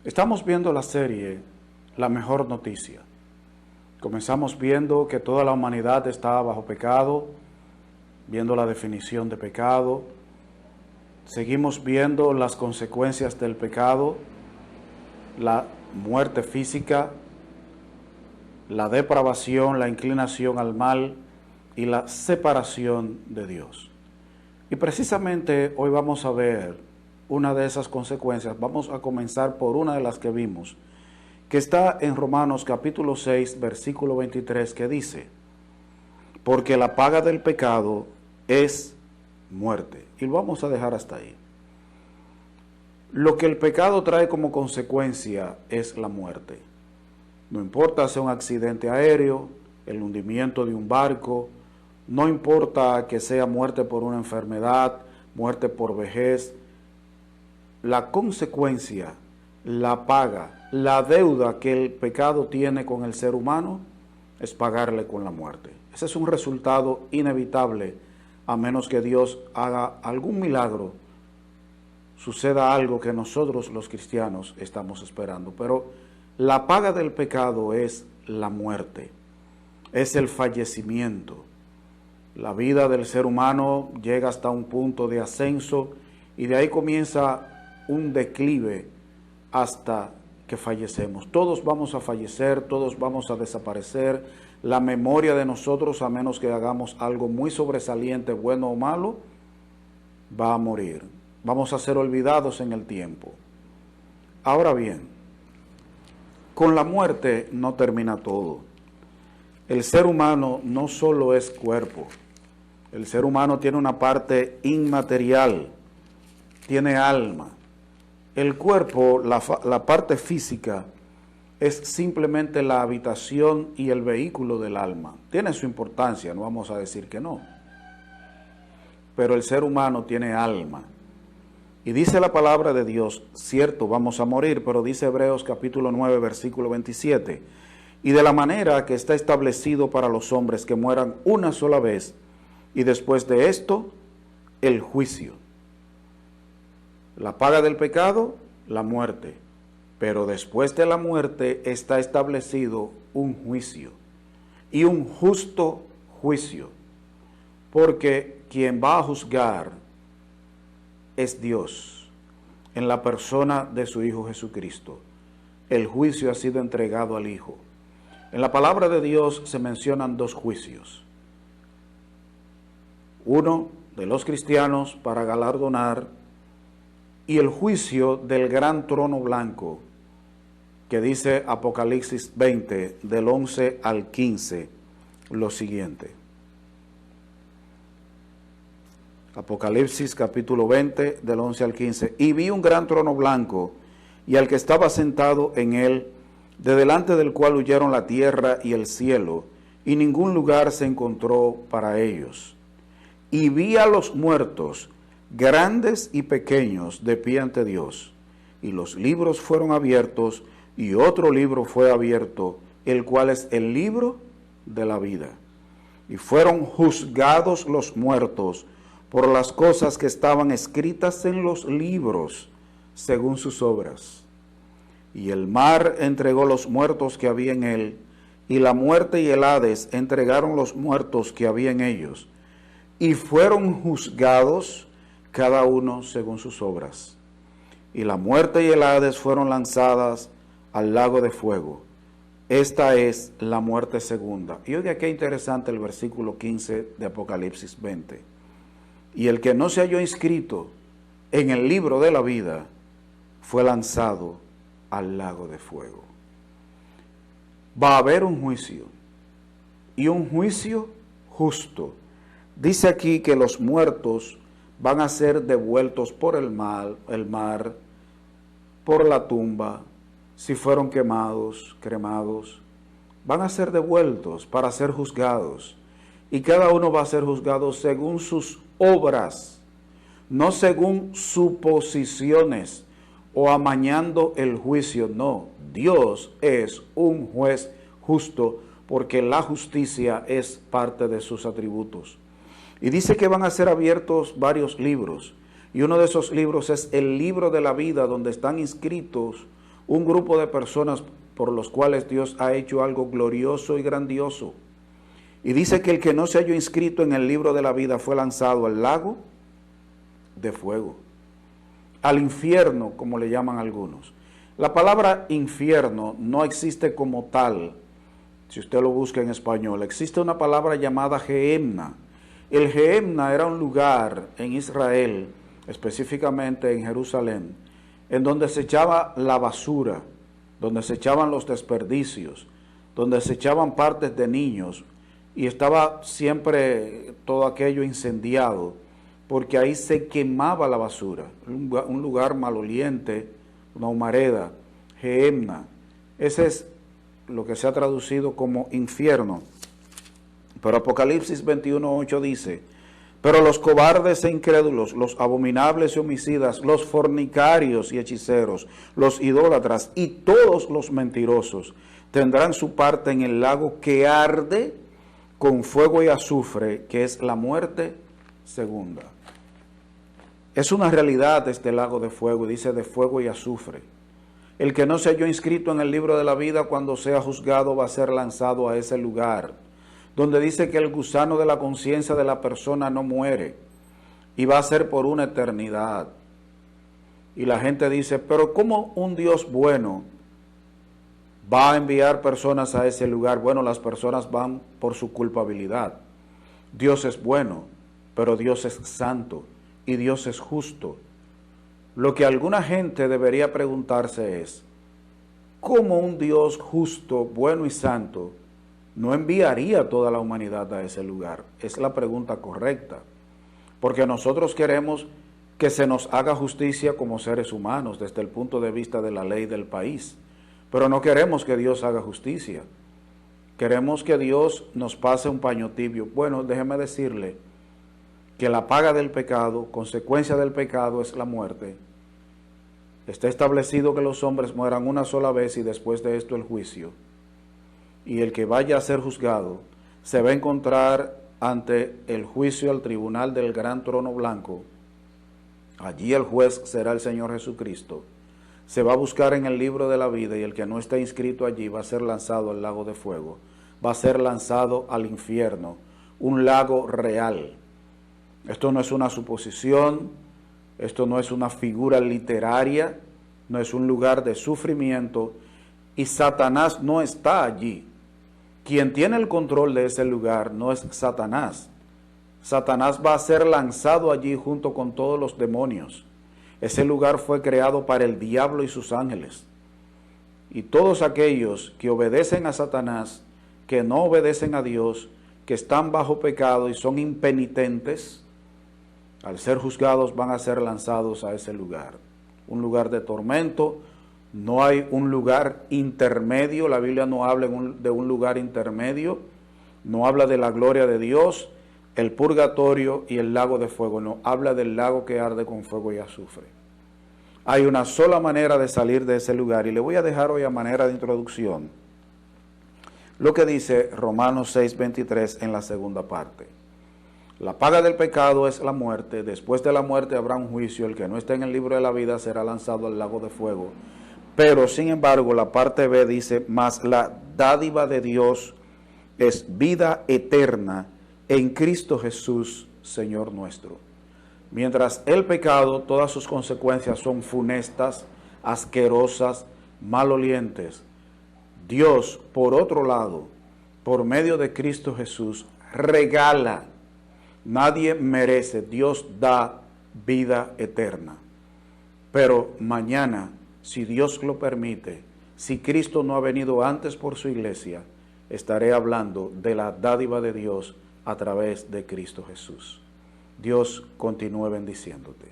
Estamos viendo la serie La Mejor Noticia. Comenzamos viendo que toda la humanidad está bajo pecado, viendo la definición de pecado. Seguimos viendo las consecuencias del pecado, la muerte física, la depravación, la inclinación al mal y la separación de Dios. Y precisamente hoy vamos a ver una de esas consecuencias. Vamos a comenzar por una de las que vimos, que está en Romanos capítulo 6, versículo 23, que dice: porque la paga del pecado es muerte. Y lo vamos a dejar hasta ahí. Lo que el pecado trae como consecuencia es la muerte. No importa sea un accidente aéreo, el hundimiento de un barco, no importa que sea muerte por una enfermedad, muerte por vejez. La consecuencia, la paga, la deuda que el pecado tiene con el ser humano es pagarle con la muerte. Ese es un resultado inevitable, a menos que Dios haga algún milagro, suceda algo que nosotros los cristianos estamos esperando. Pero la paga del pecado es la muerte, es el fallecimiento. La vida del ser humano llega hasta un punto de ascenso y de ahí comienza un declive hasta que fallecemos. Todos vamos a fallecer, todos vamos a desaparecer. La memoria de nosotros, a menos que hagamos algo muy sobresaliente, bueno o malo, va a morir. Vamos a ser olvidados en el tiempo. Ahora bien, con la muerte no termina todo. El ser humano no solo es cuerpo. El ser humano tiene una parte inmaterial, tiene alma. El cuerpo, la parte física, es simplemente la habitación y el vehículo del alma. Tiene su importancia, no vamos a decir que no. Pero el ser humano tiene alma. Y dice la palabra de Dios, cierto, vamos a morir, pero dice Hebreos capítulo 9, versículo 27, y de la manera que está establecido para los hombres que mueran una sola vez, y después de esto, el juicio. La paga del pecado, la muerte. Pero después de la muerte está establecido un juicio. Y un justo juicio. Porque quien va a juzgar es Dios, en la persona de su Hijo Jesucristo. El juicio ha sido entregado al Hijo. En la palabra de Dios se mencionan dos juicios. Uno de los cristianos para galardonar, y el juicio del gran trono blanco, que dice Apocalipsis 20, del 11 al 15, lo siguiente. Apocalipsis capítulo 20, del 11 al 15. Y vi un gran trono blanco, y al que estaba sentado en él, de delante del cual huyeron la tierra y el cielo, y ningún lugar se encontró para ellos. Y vi a los muertos, grandes y pequeños, de pie ante Dios, y los libros fueron abiertos, y otro libro fue abierto, el cual es el libro de la vida. Y fueron juzgados los muertos por las cosas que estaban escritas en los libros, según sus obras. Y el mar entregó los muertos que había en él, y la muerte y el Hades entregaron los muertos que había en ellos, y fueron juzgados cada uno según sus obras. Y la muerte y el Hades fueron lanzadas al lago de fuego. Esta es la muerte segunda. Y oiga qué interesante el versículo 15 de Apocalipsis 20. Y el que no se halló inscrito en el libro de la vida fue lanzado al lago de fuego. Va a haber un juicio, y un juicio justo. Dice aquí que los muertos van a ser devueltos por el mar, por la tumba, si fueron quemados, cremados, van a ser devueltos para ser juzgados. Y cada uno va a ser juzgado según sus obras, no según suposiciones o amañando el juicio. No, Dios es un juez justo, porque la justicia es parte de sus atributos. Y dice que van a ser abiertos varios libros, y uno de esos libros es el libro de la vida, donde están inscritos un grupo de personas por los cuales Dios ha hecho algo glorioso y grandioso. Y dice que el que no se halló inscrito en el libro de la vida fue lanzado al lago de fuego, al infierno, como le llaman algunos. La palabra infierno no existe como tal, si usted lo busca en español. Existe una palabra llamada Gehenna. El Gehenna era un lugar en Israel, específicamente en Jerusalén, en donde se echaba la basura, donde se echaban los desperdicios, donde se echaban partes de niños, y estaba siempre todo aquello incendiado, porque ahí se quemaba la basura, un lugar maloliente, una humareda, Gehenna. Ese es lo que se ha traducido como infierno. Pero Apocalipsis 21:8 dice: pero los cobardes e incrédulos, los abominables y homicidas, los fornicarios y hechiceros, los idólatras y todos los mentirosos tendrán su parte en el lago que arde con fuego y azufre, que es la muerte segunda. Es una realidad este lago de fuego, y dice de fuego y azufre. El que no se halló inscrito en el libro de la vida, cuando sea juzgado, va a ser lanzado a ese lugar, donde dice que el gusano de la conciencia de la persona no muere, y va a ser por una eternidad. Y la gente dice, pero ¿cómo un Dios bueno va a enviar personas a ese lugar? Bueno, las personas van por su culpabilidad. Dios es bueno, pero Dios es santo y Dios es justo. Lo que alguna gente debería preguntarse es, ¿cómo un Dios justo, bueno y santo no enviaría a toda la humanidad a ese lugar? Es la pregunta correcta, porque nosotros queremos que se nos haga justicia como seres humanos desde el punto de vista de la ley del país, pero no queremos que Dios haga justicia. Queremos que Dios nos pase un paño tibio. Bueno, déjeme decirle que la paga del pecado, consecuencia del pecado, es la muerte. Está establecido que los hombres mueran una sola vez y después de esto el juicio. Y el que vaya a ser juzgado se va a encontrar ante el juicio al tribunal del gran trono blanco. Allí el juez será el Señor Jesucristo. Se va a buscar en el libro de la vida, y el que no esté inscrito allí va a ser lanzado al lago de fuego, va a ser lanzado al infierno, un lago real. Esto no es una suposición, esto no es una figura literaria, no es un lugar de sufrimiento, y Satanás no está allí. Quien tiene el control de ese lugar no es Satanás. Satanás va a ser lanzado allí junto con todos los demonios. Ese lugar fue creado para el diablo y sus ángeles. Y todos aquellos que obedecen a Satanás, que no obedecen a Dios, que están bajo pecado y son impenitentes, al ser juzgados van a ser lanzados a ese lugar. Un lugar de tormento. No hay un lugar intermedio. La Biblia no habla de un lugar intermedio. No habla de la gloria de Dios, el purgatorio y el lago de fuego. No, habla del lago que arde con fuego y azufre. Hay una sola manera de salir de ese lugar, y le voy a dejar hoy a manera de introducción lo que dice Romanos 6:23 en la segunda parte. La paga del pecado es la muerte. Después de la muerte habrá un juicio. El que no esté en el libro de la vida será lanzado al lago de fuego. Pero, sin embargo, la parte B dice, mas la dádiva de Dios es vida eterna en Cristo Jesús, Señor nuestro. Mientras el pecado, todas sus consecuencias son funestas, asquerosas, malolientes, Dios, por otro lado, por medio de Cristo Jesús, regala. Nadie merece, Dios da vida eterna. Pero mañana, si Dios lo permite, si Cristo no ha venido antes por su iglesia, estaré hablando de la dádiva de Dios a través de Cristo Jesús. Dios continúe bendiciéndote.